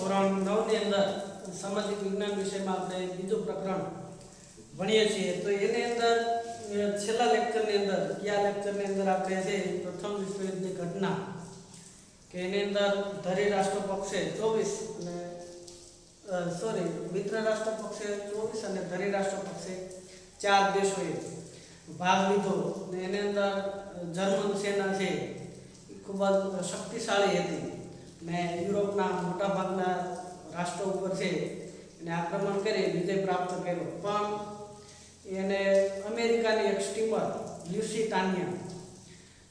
ધોરણ 9 ની અંદર સામાજિક વિજ્ઞાન વિષયમાં આપણે બીજું પ્રકરણ ભણીએ છીએ તો એની અંદર છેલ્લા લેક્ચરની અંદર કયા લેક્ચરની અંદર આપણે છે પ્રથમ વિશ્વયુદ્ધની ઘટના કે એની અંદર ધરી રાષ્ટ્ર પક્ષે 24 અને મિત્ર રાષ્ટ્ર પક્ષે 24 અને ધરી રાષ્ટ્ર પક્ષે 4 દેશોએ ભાગ લીધો અને એની અંદર જર્મન સેના છે એ ખૂબ જ શક્તિશાળી હતી ને યુરોપના મોટાભાગના રાષ્ટ્રો ઉપર છે એને આક્રમણ કરી વિજય પ્રાપ્ત કર્યો પણ એને અમેરિકાની એક સ્ટીમર લ્યુસિટાનિયા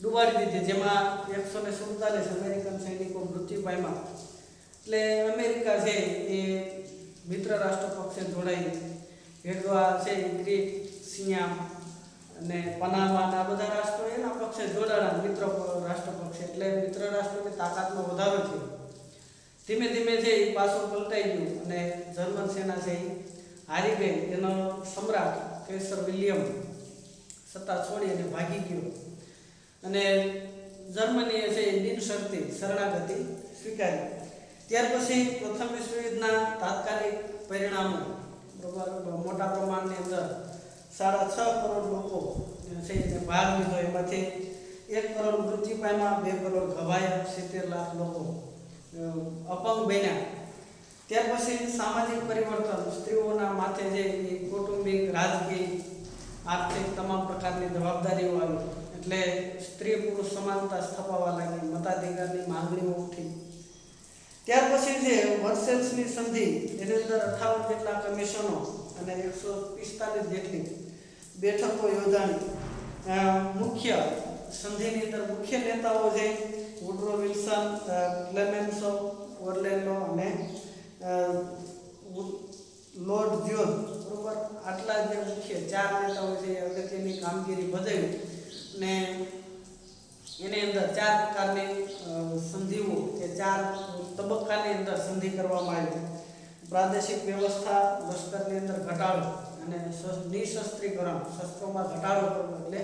ડૂબાડી દીધી જેમાં 147 અમેરિકન સૈનિકો મૃત્યુ પામ્યા એટલે અમેરિકા છે એ મિત્ર રાષ્ટ્ર પક્ષે જોડાઈ ભેગવા છે ગ્રીક સિયામ અને પનામા આ બધા રાષ્ટ્રો એના પક્ષે જોડાણા મિત્ર રાષ્ટ્ર પક્ષે એટલે મિત્ર રાષ્ટ્રોની તાકાતમાં વધારો થયો ધીમે ધીમે છે એ પાછું પલટાઈ ગયું અને જર્મન સેના છે એ હારી ગઈ એનો સમ્રાટ કેસર વિલિયમ સત્તા છોડી અને ભાગી ગયો અને જર્મનીએ છે બિનશરતી શરણાગતિ સ્વીકારી ત્યાર પછી પ્રથમ વિશ્વયુદ્ધના તાત્કાલિક પરિણામો બરાબર મોટા પ્રમાણની અંદર 6.5 કરોડ લોકો છે એને ભાગ લીધો એમાંથી 1 કરોડ મૃત્યુ પામ્યા 2 કરોડ ઘવાયા 70 લાખ લોકો અપંગ બન્યા ત્યાર પછી સામાજિક પરિવર્તન સ્ત્રીઓના માથે જે કૌટુંબિક રાજકીય આર્થિક તમામ પ્રકારની જવાબદારીઓ આવી એટલે સ્ત્રી પુરુષ સમાનતા સ્થપાવવા લાગી મતાધિકારની માંગણીઓ ઉઠી ત્યાર પછી જે વર્સેલ્સની સંધિ એની અંદર 58 જેટલા કમિશનો અને 145 જેટલી બેઠકો યોજાણી મુખ્ય સંધિની અંદર મુખ્ય નેતાઓ છે વુડરો વિલ્સન ક્લેમેન્સો ઓર્લેન્ડો અને લોર્ડ જ્યોર્જ બરોબર આટલા જે મુખ્ય 4 નેતાઓ છે એ અગત્યની કામગીરી ભજવી અને એની અંદર 4 પ્રકારની સંધિઓ કે 4 તબક્કાની અંદર સંધિ કરવામાં આવી પ્રાદેશિક વ્યવસ્થા લશ્કરની અંદર ઘટાડો અને નિશસ્ત્રીકરણ શસ્ત્રોમાં ઘટાડો કરવો એટલે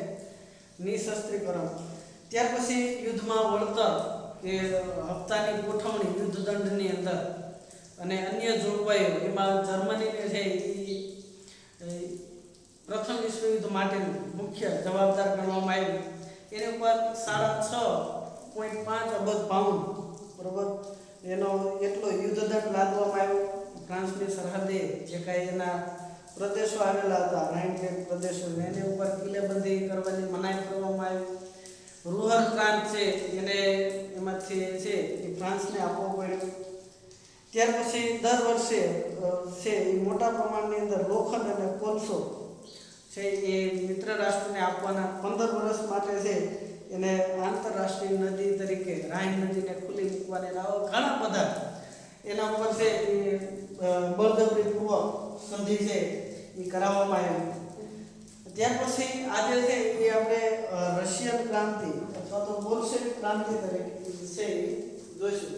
નિશસ્ત્રીકરણ ત્યાર પછી યુદ્ધમાં વળતર કે હપ્તાની ગોઠવણી યુદ્ધ દંડની અંદર અને અન્ય જોગવાઈઓ એમાં જર્મનીને છે એ પ્રથમ વિશ્વયુદ્ધ માટેનું મુખ્ય જવાબદાર ગણવામાં આવ્યું એની ઉપર 6.5 અબજ પાઉન્ડ બરોબર એનો એટલો યુદ્ધ દંડ લાદવામાં આવ્યો ફ્રાન્સની સરહદે જે કાંઈ એના પ્રદેશો આવેલા હતા રાઇનલેન્ડ પ્રદેશો એની ઉપર કિલ્લેબંધી કરવાની મનાઈ કરવામાં આવી રૂહર પ્રાંત છે એને એમાંથી છે એ ફ્રાન્સને આપવો પડ્યો ત્યાર પછી દર વર્ષે છે એ મોટા પ્રમાણની અંદર લોખંડ અને કોલસો છે એ મિત્ર રાષ્ટ્રને આપવાના 15 વર્ષ માટે છે એને આંતરરાષ્ટ્રીય નદી તરીકે રાઈન નદીને ખુલ્લી મૂકવાને ઘણા બધા એના ઉપર છે એ બળજબરીપૂર્વક સંધિ છે એ કરાવવામાં આવી ત્યાર પછી આજે છે એ આપણે રશિયન ક્રાંતિ અથવા તો બોલ્શેવિક ક્રાંતિ તરીકે છે એ જોઈશું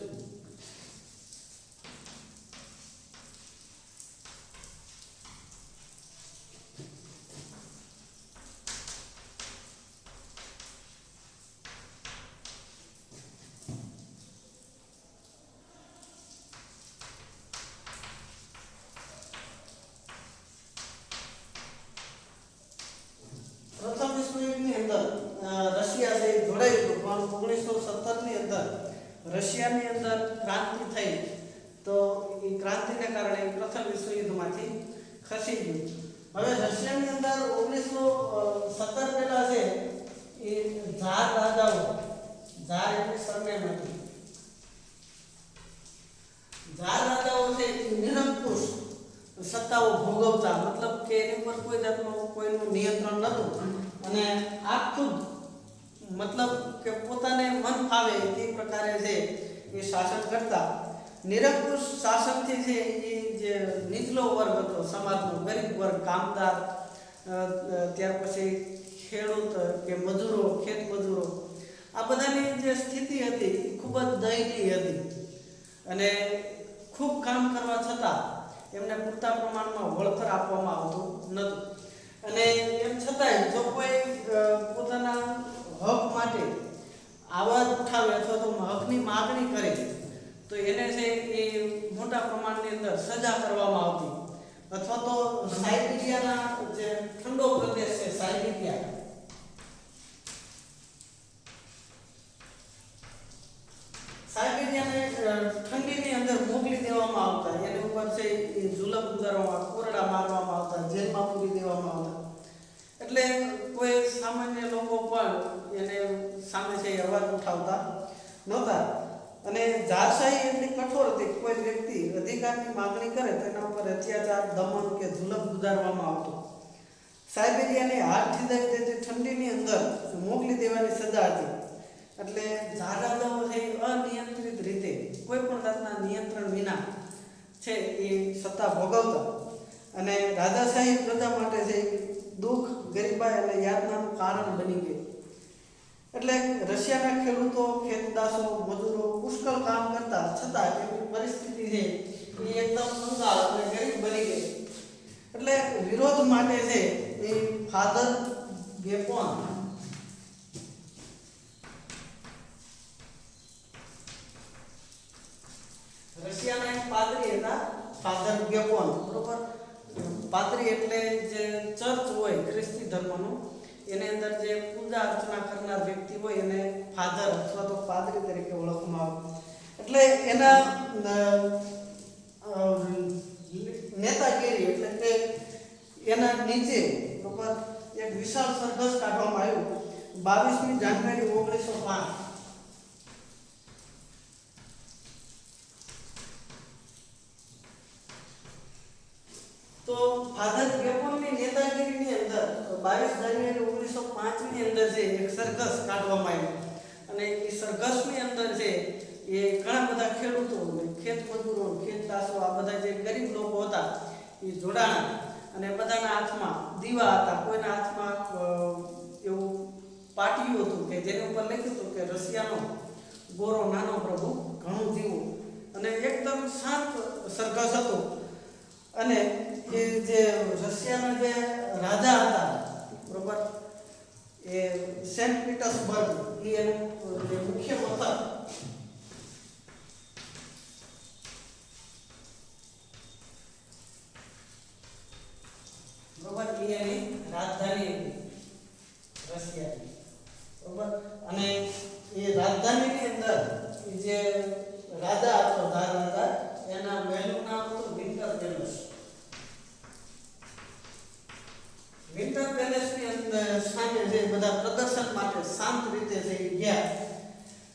રશિયા છે જોડાયું પણ 1917 ની અંદર રશિયાની અંદર ક્રાંતિ થઈ તો એ ક્રાંતિને કારણે પ્રથમ વિશ્વયુદ્ધમાંથી ખસી ગયું હવે રશિયાની અંદર 1917 પહેલા છે એ ઝાર રાજાઓ ઝાર એટલે સરનેમ હતી ઝાર રાજાઓ છે નિરંકુશ સત્તાઓ ભોગવતા મતલબ કે એની ઉપર કોઈ જાતનું કોઈનું નિયંત્રણ નહોતું અને આખું મતલબ કે પોતાને મન ફાવે તે પ્રકારે છે એ શાસન કરતા નિરંકુશ શાસનથી છે એ જે નીચલો વર્ગ હતો સમાજનો ગરીબ વર્ગ કામદાર ત્યાર પછી ખેડૂત કે મજૂરો ખેત મજૂરો આ બધાની જે સ્થિતિ હતી એ ખૂબ જ દયનીય હતી અને ખૂબ કામ કરવા છતાં એમને પૂરતા પ્રમાણમાં વળતર આપવામાં આવતું નહોતું અને એમ છતાંય જો કોઈ પોતાના હક માટે આવાજ ઉઠાવે અથવા તો હકની માગણી કરે તો એને છે એ મોટા પ્રમાણની અંદર સજા કરવામાં આવતી, અથવા તો સાઇબિરિયાના જે ઠંડો પ્રદેશ છે સાઇબિરિયા, સાઇબિરિયાને ઠંડીની અંદર મોકલી દેવામાં આવતા, એની ઉપર છે એ જુલમ ગુજારવામાં, કોરડા મારવામાં આવતા, જેલમાં પૂરી દેવામાં આવતા. એટલે કોઈ સામાન્ય લોકો પણ એને સામે છે અવાજ ઉઠાવતા નહોતા. અને જારશાહી એટલી કઠોર હતી, કોઈ વ્યક્તિ અધિકારની માગણી કરે તો એના ઉપર અત્યાચાર, દમન કે જુલમ ગુજારવામાં આવતો. સાઇબિરિયાની હાડથી જે ઠંડીની અંદર મોકલી દેવાની સજા હતી. એટલે રાજાઓ છે અનિયંત્રિત રીતે કોઈ પણ જાતના નિયંત્રણ વિના છે એ સત્તા ભોગવતા, અને રાજાશાહી પ્રજા માટે છે દુઃખ, ગરીબાઈ અને યાતનાનું કારણ બની ગઈ. એટલે રશિયાના ખેડૂતો, ખેતદાસો, મજૂરો પુષ્કળ કામ કરતા છતાં એમની પરિસ્થિતિ છે એ એકદમ કંગાળ અને ગરીબ બની ગઈ. એટલે વિરોધ માટે છે એ ફાધર ગેપોન રશિયાના એક પાદરી હતા, ફાધર ગેપોન, બરોબર. પાદરી એટલે જે ચર્ચ હોય ખ્રિસ્તી ધર્મનું, એની અંદર જે પૂજા અર્ચના કરનાર વ્યક્તિ હોય એને ફાધર અથવા તો પાદરી તરીકે ઓળખવામાં આવે. એટલે એના નેતાગીરી એટલે કે એના નીચે બરોબર એક વિશાળ સરઘસ કાઢવામાં આવ્યું 22મી જાન્યુઆરી 1905. તો ફાધર ગેપોનની નેતાગીરીની અંદર 22 જાન્યુઆરી 1905 ની અંદર છે એક સરઘસ કાઢવામાં આવ્યું, અને એ સરઘસની અંદર છે એ ઘણા બધા ખેડૂતો, ખેત મજૂરો, ખેતદાસો, આ બધા જે ગરીબ લોકો હતા એ જોડાણા, અને બધાના હાથમાં દીવા હતા, કોઈના હાથમાં એવું પાટિયું હતું કે જેની ઉપર લખ્યું હતું કે રશિયાનો ગોરો નાનો પ્રભુ ઘણું જીવો, અને એકદમ શાંત સરઘસ હતું. અને એ જે રશિયાના જે રાજા હતા બરોબર, એ સેન્ટ પીટર્સબર્ગ એ એનું જે મુખ્ય મથક બરોબર, એ એની રાજધાની હતી રશિયાની, બરોબર. અને એ રાજધાનીની અંદર જે રાજા હતો રાજા, એના મહેલનું નામ હતું વિન્ટર પેલેસ. વિન્ટર પેલેસની અંદર સામે જે બધા પ્રદર્શન માટે શાંત રીતે છે ગયા,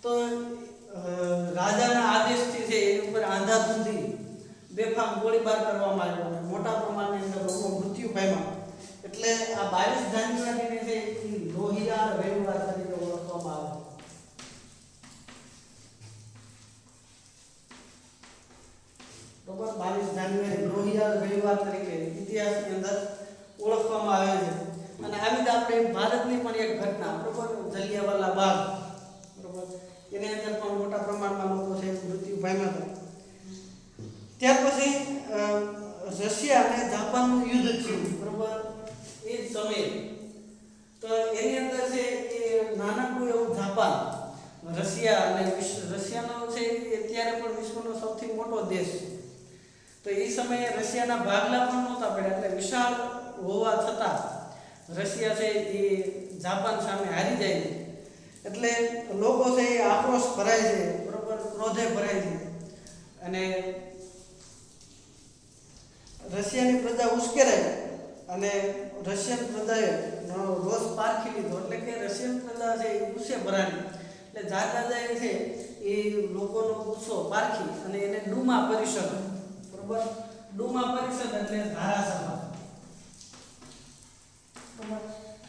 તો રાજાના આદેશથી છે એની ઉપર આંધાધૂંધી બેફામ ગોળીબાર કરવામાં આવ્યો અને મોટા પ્રમાણની અંદર લોકો મૃત્યુ પામ્યા. એટલે આ 22 જાન્યુઆરીને છે એ લોહિયાળ રવિવાર તરીકે ઓળખવામાં આવે. બરોબર, 22 જાન્યુઆરી લોહિયાળ રવિવાર તરીકે ઇતિહાસની અંદર ઓળખવામાં આવે છે. અને આવી જ આપણે ભારતની પણ એક ઘટના બરોબર, જલિયાવાલા બાગ બરોબર, એની અંદર પણ મોટા પ્રમાણમાં લોકો છે મૃત્યુ પામ્યા હતા. ત્યાર પછી રશિયા અને જાપાનનું યુદ્ધ થયું બરોબર, એ જ સમયે. તો એની અંદર છે એ નાનકડું એવું જાપાન, રશિયા અને રશિયાનો છે એ અત્યારે પણ વિશ્વનો સૌથી મોટો દેશ. તો એ સમયે રશિયાના ભાગલા પણ નહોતા પડ્યા, એટલે વિશાળ હોવા છતાં રશિયા છે એ જાપાન સામે હારી જાય છે. એટલે લોકો છે એ આક્રોશ ભરાય છે બરોબર, ક્રોધે ભરાય છે, અને રશિયાની પ્રજા ઉશ્કેરાય, અને રશિયન પ્રજાએ રોષ પારખી લીધો. એટલે કે રશિયન પ્રજા છે એ ગુસ્સે ભરાણી. એટલે રાજાએ છે એ લોકોનો ગુસ્સો પારખી અને એને ડુમા પરિષદ બરોબર, ડુમા પરિષદ એટલે ધારાસભા,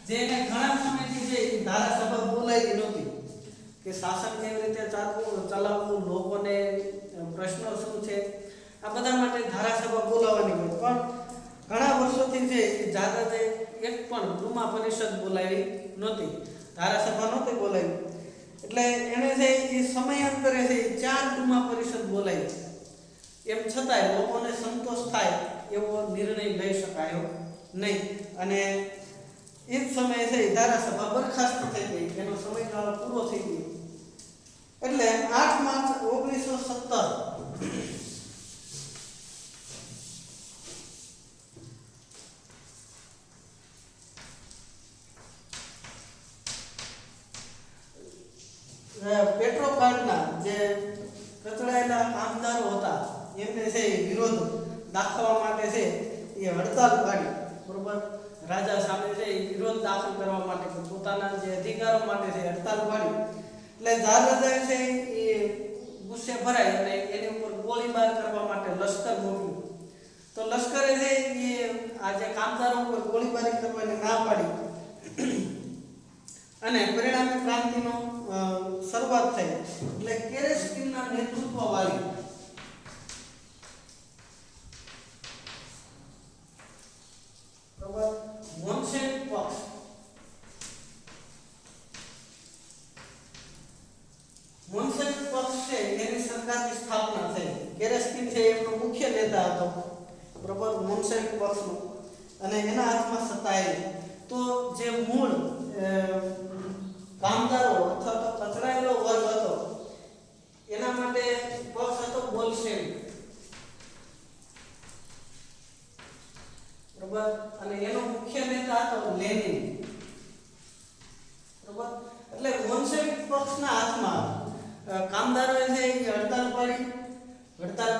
જેને ઘણા સમયથી છે ધારાસભા બોલાવી નહોતી કે શાસન કેવી રીતે ચલાવવું, લોકોને પ્રશ્નો શું છે, આ બધા માટે ધારાસભા બોલાવવાની હોય. પણ ઘણા વર્ષોથી છે જાગૃતે એક પણ ડુમા પરિષદ બોલાવી નહોતી, ધારાસભા નહોતી બોલાવી. એટલે એણે છે એ સમયાંતરે છે 4 ડુમા પરિષદ બોલાવી. એમ છતાંય લોકોને સંતોષ થાય એવો નિર્ણય લઈ શકાયો નહીં, અને એ જ સમયે છે ધારાસભા બરખાસ્ત થઈ ગઈ, એનો સમયગાળો પૂરો થઈ ગયો. એટલે 8 માર્ચ 1917 પેટ્રોકાર્ડના જે કચડાયેલા કામદારો હતા એમને છે વિરોધ દાખવવા માટે છે એ હડતાલ પાડી, બરોબર. રાજા સામે છે એ વિરોધ દાખલ કરવા માટે પોતાના જે અધિકારો માટે છે હડતાલ પાડી. એટલે ઝાર રાજાએ છે એ ગુસ્સે ભરાય અને એની ઉપર ગોળીબાર કરવા માટે લશ્કર મોકલ્યું. તો લશ્કરે છે એ આ જે કામદારો ઉપર ગોળીબારી કરવાની ના પાડી અને પરિણામે ક્રાંતિનો શરૂઆત થઈ. એટલે કેરેસ્કીનના નેતૃત્વવાળી બરાબર મોન્સેન પક્ષ છે એની સરકારની સ્થાપના થઈ. કેરેસ્કીન છે એમનો મુખ્ય નેતા હતો, બરાબર, મોન્સેન પક્ષનો, અને એના હાથમાં સત્તા આવી. તો જે મૂળ કામદારો અથવા તો કચડાયેલો વર્ગ હતો એના માટે પક્ષ હતો બોલ્શેવિક, બરાબર, અને એનો મુખ્ય નેતા હતો લેનિન, બરાબર. એટલે બોલ્શેવિક પક્ષના હાથમાં કામદારોએ છે એ હડતાલ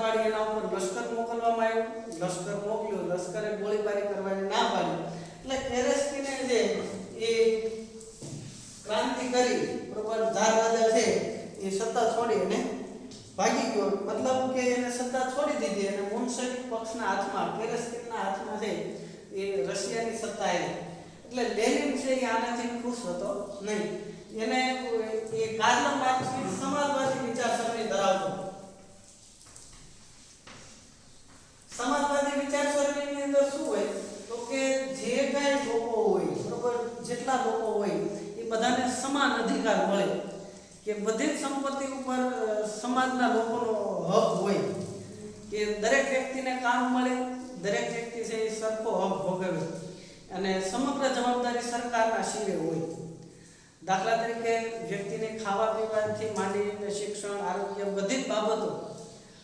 પાડી એના ઉપર લશ્કર મોકલવામાં આવ્યું. લશ્કર મોકલ્યું, લશ્કરે ગોળીબારી કરવાની ના પાડી. એટલે કેરેસ્કીને જે એ ક્રાંતિ કરી, બરોબર, ઝાર રાજા છે એ સત્તા છોડી અને ભાગી ગયો. મતલબ કે એને સત્તા છોડી દીધી અને મોન્સેવિક પક્ષના હાથમાં, કેરેસ્કીનના હાથમાં છે એ રશિયાની સત્તા આવી. એટલે લેનિન છે એ આનાથી ખુશ હતો નહીં. એને એ કાર્લ માર્ક્સની સમાજવાદી વિચારસરણી ધરાવતો. સમાજવાદી વિચારસરણીની અંદર શું હોય તો કે જે કાંઈ લોકો હોય, બરોબર, જેટલા લોકો હોય એ બધાને સમાન અધિકાર મળે, કે બધી જ સંપત્તિ ઉપર સમાજના લોકોનો હક હોય, કે દરેક વ્યક્તિને કામ મળે, દરેક વ્યક્તિ છે એ સરખો હક ભોગવે અને સમગ્ર જવાબદારી સરકારના શિરે હોય. દાખલા તરીકે વ્યક્તિને ખાવા પીવાથી માંડીને શિક્ષણ, આરોગ્ય, બધી જ બાબતો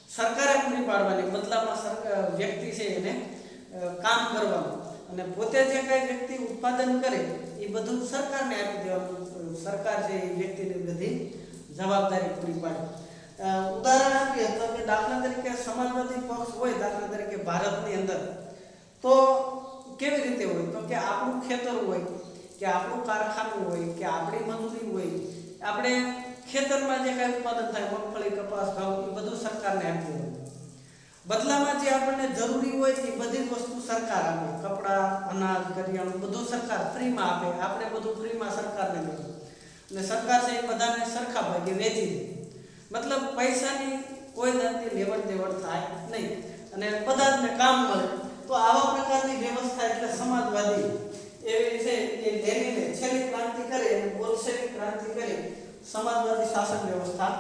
સરકારે પૂરી પાડવાની, બદલામાં વ્યક્તિ છે એને કામ કરવાનું, અને પોતે જે કંઈ વ્યક્તિ ઉત્પાદન કરે એ બધું સરકારને આપી દેવાનું. સરકાર છે એ વ્યક્તિની બધી જવાબદારી પૂરી પાડે. ઉદાહરણ આપીએ તો કે દાખલા તરીકે સમાજવાદી પક્ષ હોય, દાખલા તરીકે ભારતની અંદર, તો કેવી રીતે હોય તો કે આપણું ખેતર હોય, કે આપણું કારખાનું હોય, કે આપણી મજૂરી હોય, આપણે ખેતરમાં જે કાંઈ ઉત્પાદન થાય, મગફળી, કપાસ, ઘઉં, એ બધું સરકારને આપી દેવાનું. બદલામાં જે આપણને જરૂરી હોય એ બધી વસ્તુ સરકાર આપે, કપડાં, અનાજ, કરિયાણું બધું સરકાર ફ્રીમાં આપે, આપણે બધું ફ્રીમાં સરકારને દેવું, અને સરકાર છે એ બધાને સરખા ભાગે વેચી દે. મતલબ પૈસાની કોઈ જાતની લેવડ દેવડ થાય નહીં અને બધાને કામ મળે. તો આવા પ્રકારની વ્યવસ્થા એટલે સમાજવાદી એવી છે એ લેનિને છેલ્લી ક્રાંતિ કરી અને બોલ્શેવિક ક્રાંતિ કરી સમાજવાદી શાસન વ્યવસ્થા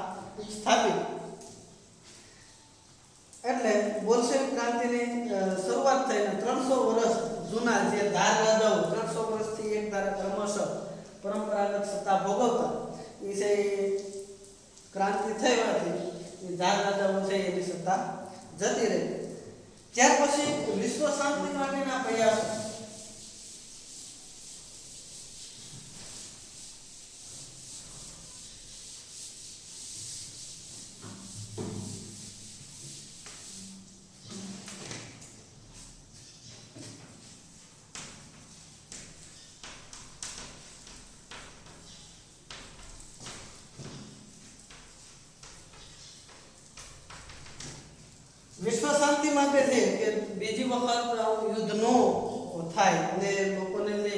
સ્થાપિત. એટલે બોલ્શેવિક ક્રાંતિની શરૂઆત થઈને 300 વર્ષ જૂના જે ઝાર રાજાઓ 300 વર્ષથી એક ધારે ક્રમશઃ પરંપરાગત સત્તા ભોગવતા એ છે ક્રાંતિ થઈ હોવાથી એ ઝાર રાજાઓ છે એની સત્તા જતી રહી. ત્યાર પછી વિશ્વ શાંતિ માટેના પ્રયાસો વિશ્વ શાંતિ માટે છે કે બીજી વખત યુદ્ધ ન થાય અને લોકોને જે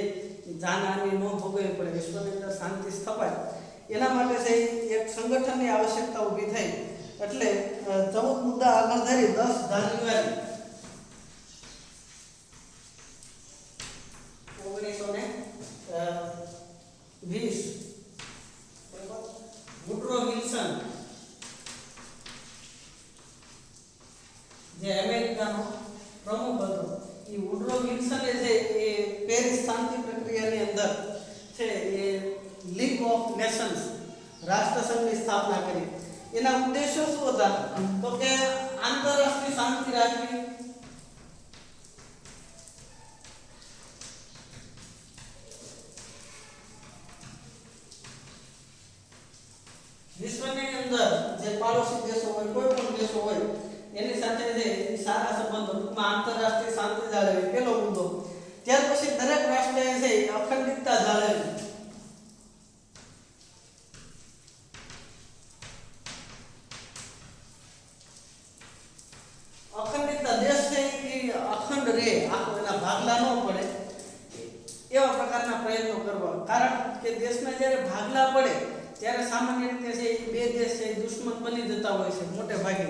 જાનહાનિ ન ભોગવવી પડે, વિશ્વની અંદર શાંતિ સ્થપાય, એના માટે છે એક સંગઠનની આવશ્યકતા ઊભી થઈ. એટલે 14 મુદ્દા આગળ ધરી 10 જાન્યુઆરી 1920 વુડરો વિલ્સન જે અમેરિકાનો પ્રમુખ હતો, એ વુડરો વિલ્સને છે એ પેરિસ શાંતિ પ્રક્રિયાની અંદર છે એ લીગ ઓફ નેશન્સ રાષ્ટ્રસંઘની સ્થાપના કરી. એના ઉદ્દેશો શું હતા? તો કે આંતરરાષ્ટ્રીય શાંતિ રાખવી, વિશ્વની અંદર જે પાડોશી દેશો હોય, કોઈ પણ દેશો હોય એની સાથે જે સારા સંબંધો, ટૂંકમાં આંતરરાષ્ટ્રીય શાંતિ જાળવવી, પેલો મુદ્દો. ત્યાર પછી દરેક રાષ્ટ્રએ છે અખંડિતતા જાળવવી. અખંડિતતા, દેશ છે એ અખંડ રહે, આખો એના ભાગલા ન પડે એવા પ્રકારના પ્રયત્નો કરવા. કારણ કે દેશના જ્યારે ભાગલા પડે ત્યારે સામાન્ય રીતે છે એ બે દેશ છે દુશ્મન બની જતા હોય છે મોટે ભાગે.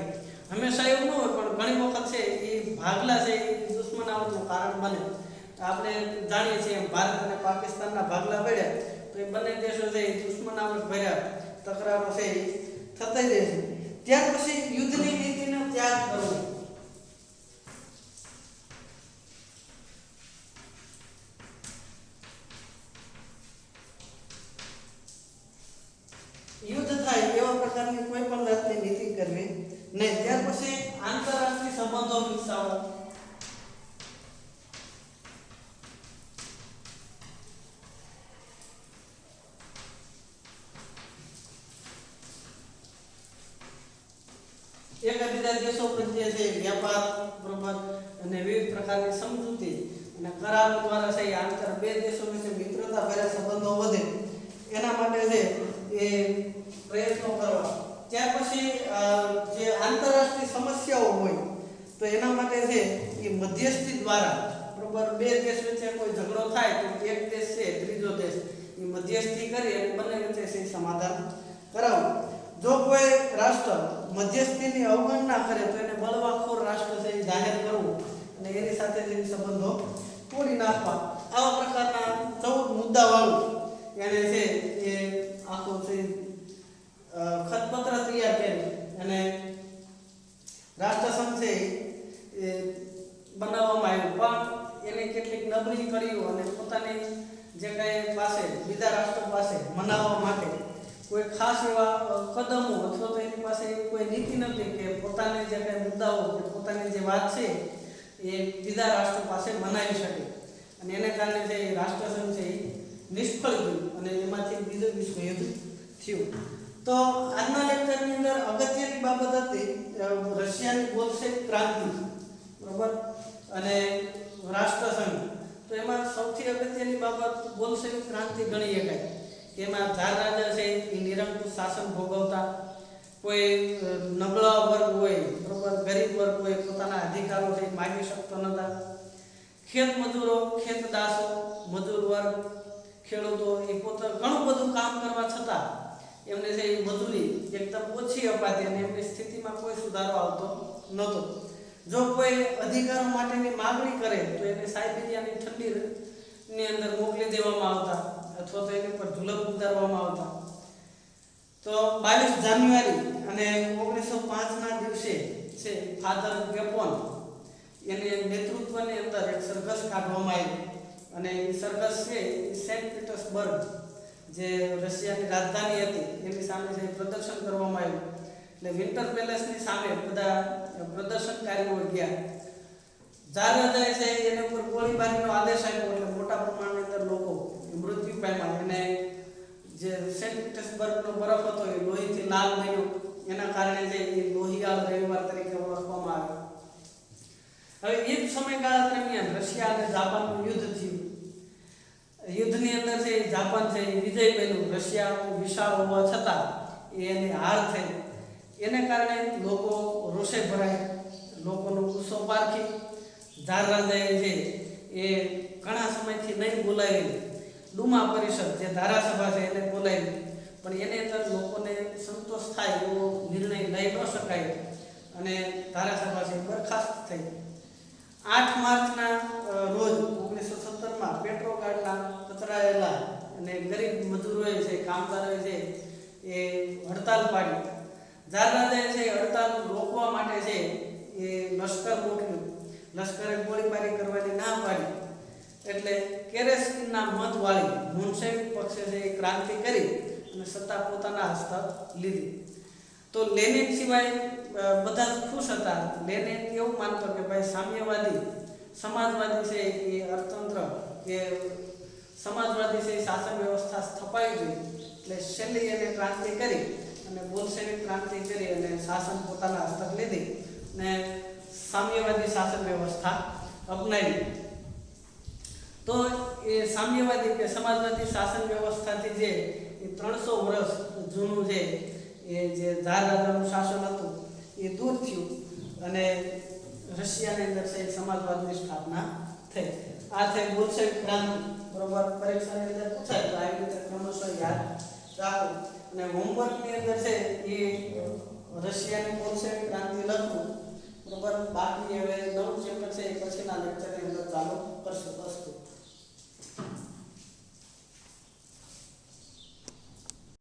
હંમેશા એવું ન હોય, પણ ઘણી વખત છે એ ભાગલા છે એ દુશ્મનાવટનું કારણ બને. આપણે જાણીએ છીએ ભારત અને પાકિસ્તાનના ભાગલા પડ્યા તો એ બંને દેશો છે એ દુશ્મનાવટ ભર્યા તકરારો છે એ થતી રહે છે. ત્યાર પછી યુદ્ધની નીતિનો ત્યાગ કરવો. યુદ્ધ થાય એવા પ્રકારની કોઈ પણ જાતની નીતિ કરવી નહીં. ત્યાર પછી આંતરરાષ્ટ્રીય સંબંધો વિકસાવવા. એકબીજા દેશો પ્રત્યે છે વ્યાપાર, બરોબર, અને વિવિધ પ્રકારની સમજૂતી અને કરારો દ્વારા છે આંતર બે દેશો વચ્ચે મિત્રતા ભર્યા સંબંધો વધે એના માટે છે એ પ્રયત્નો કરવા. ત્યાર પછી જે આંતરરાષ્ટ્રીય સમસ્યાઓ હોય તો એના માટે છે એ મધ્યસ્થી દ્વારા, બરોબર, બે દેશ વચ્ચે કોઈ ઝઘડો થાય તો એક દેશ છે ત્રીજો દેશ એ મધ્યસ્થી કરી અને બંને વચ્ચે છે સમાધાન કરાવવું. જો કોઈ રાષ્ટ્ર મધ્યસ્થીની અવગણના કરે તો એને બળવાખોર રાષ્ટ્ર છે એ જાહેર કરવું અને એની સાથે જે સંબંધો તોડી નાખવા. આવા પ્રકારના 14 મુદ્દાવાળું એને છે એ આખો છે ખતપત્ર તૈયાર કરી અને રાષ્ટ્રસંઘ છે એ બનાવવામાં આવ્યું. પણ એને કેટલીક નબળી કડીઓ અને પોતાની જે કંઈ પાસે બીજા રાષ્ટ્ર પાસે મનાવવા માટે કોઈ ખાસ એવા કદમો અથવા તો એની પાસે કોઈ નીતિ નથી કે પોતાને જે કંઈ મુદ્દાઓ કે પોતાની જે વાત છે એ બીજા રાષ્ટ્ર પાસે મનાવી શકે. અને એને કારણે જે રાષ્ટ્રસંઘ છે એ નિષ્ફળ ગયું અને એમાંથી બીજું વિશ્વયુદ્ધ થયું. તો આજના લેક્ચરની અંદર અગત્યની બાબત હતી રશિયાની બોલ્શેવિક ક્રાંતિ, બરોબર, અને રાષ્ટ્રસંઘ. તો એમાં સૌથી અગત્યની બાબત બોલ્શેવિક ક્રાંતિ ગણી શકાય. એમાં ઝાર રાજા છે એ નિરંકુશ શાસન ભોગવતા. કોઈ નબળા વર્ગ હોય, બરોબર, ગરીબ વર્ગ હોય, પોતાના અધિકારો છે માગી શકતો નહોતા. ખેત મજૂરો, ખેતદાસો, મજૂર વર્ગ, ખેડૂતો એ પોતે ઘણું બધું કામ કરવા છતાં એમને છે એ મજૂરી એકદમ ઓછી અપાતી અને એમની સ્થિતિમાં કોઈ સુધારો આવતો નહોતો. જો કોઈ અધિકારો માટેની માગણી કરે તો એને સાયબેરિયાની ઠંડીની અંદર મોકલી દેવામાં આવતા અથવા તો એની પર ઝુલમ ઉતારવામાં આવતા. તો 22 જાન્યુઆરી અને 1905ના દિવસે છે ફાધર ગેપોન એને નેતૃત્વની અંદર એક સરઘસ કાઢવામાં આવી અને એ સરઘસ છે સેન્ટ પીટર્સબર્ગ જે રશિયાની રાજધાની હતી એની સામે છે પ્રદર્શન કરવામાં આવ્યું. એટલે વિન્ટર પેલેસની સામે બધા પ્રદર્શનકારીઓ ગયા. ઝાર રાજાએ છે એના ઉપર ગોળીબારીનો આદેશ આપ્યો એટલે મોટા પ્રમાણની અંદર લોકો મૃત્યુ પામ્યા અને જે સેન્ટ પીટર્સબર્ગનો બરફ હતો એ લોહીથી લાલ બન્યો. એના કારણે જે એ લોહિયાળ રવિવાર તરીકે ઓળખવામાં આવ્યો. હવે એ જ સમયગાળા દરમિયાન રશિયા અને જાપાનનું યુદ્ધ થયું. યુદ્ધની અંદર છે જાપાન છે વિજય બન્યું. રશિયા વિશાળ હોવા છતાં એની હાર થઈ. એને કારણે લોકો રોષે ભરાય, લોકોનો ગુસ્સો પારખી ઝાર રાજાએ છે એ ઘણા સમયથી નહીં બોલાવી ડુમા પરિષદ જે ધારાસભા છે એને બોલાવી, પણ એની અંદર લોકોને સંતોષ થાય એવો નિર્ણય લઈ ન શકાય અને ધારાસભા છે બરખાસ્ત થઈ. 8 માર્ચના રોજ 1917માં પેટ્રોગ્રાડના કચરાયેલા અને ગરીબ મજૂરોએ છે, કામદારોએ છે એ હડતાલ પાડી. ઝાર રાજાએ છે હડતાલ રોકવા માટે છે એ લશ્કર મોકલ્યું. લશ્કરે ગોળીબારી કરવાની ના પાડી એટલે કેરેસ્કીનના મતવાળી મોન્શેવિક પક્ષે છે એ ક્રાંતિ કરી અને સત્તા પોતાના હસ્તક લીધી. તો લેનિન સિવાય બધા જ ખુશ હતા. લેનિન એવું માનતો કે ભાઈ સામ્યવાદી સમાજવાદી છે એ અર્થતંત્ર કે સમાજવાદી છે એ શાસન વ્યવસ્થા સ્થપાવી જોઈએ. એટલે છેલ્લી એને ક્રાંતિ કરી અને બોલ્શેવિક ક્રાંતિ કરી અને શાસન પોતાના હસ્તક લીધી ને સામ્યવાદી શાસન વ્યવસ્થા અપનાવી. તો એ સામ્યવાદી કે સમાજવાદી શાસન વ્યવસ્થાથી જે 300 વર્ષ જૂનું જે ઝાર રાજાનું શાસન હતું એ દૂર થયું અને રશિયાની અંદર છે સમાજવાદની સ્થાપના થઈ. આ થઈ બોલ્શેવિક ક્રાંતિ. બરોબર, પરીક્ષાની અંદર પૂછાય તો આવી રીતે ક્રમશઃ યાદ રાખો. અને હોમવર્કની અંદર છે એ રશિયાની બોલ્શેવિક ક્રાંતિ લખવું. બરોબર, બાકી હવે નવું ચેપ્ટર છે એ પછીના લેક્ચરની અંદર ચાલુ કરશું.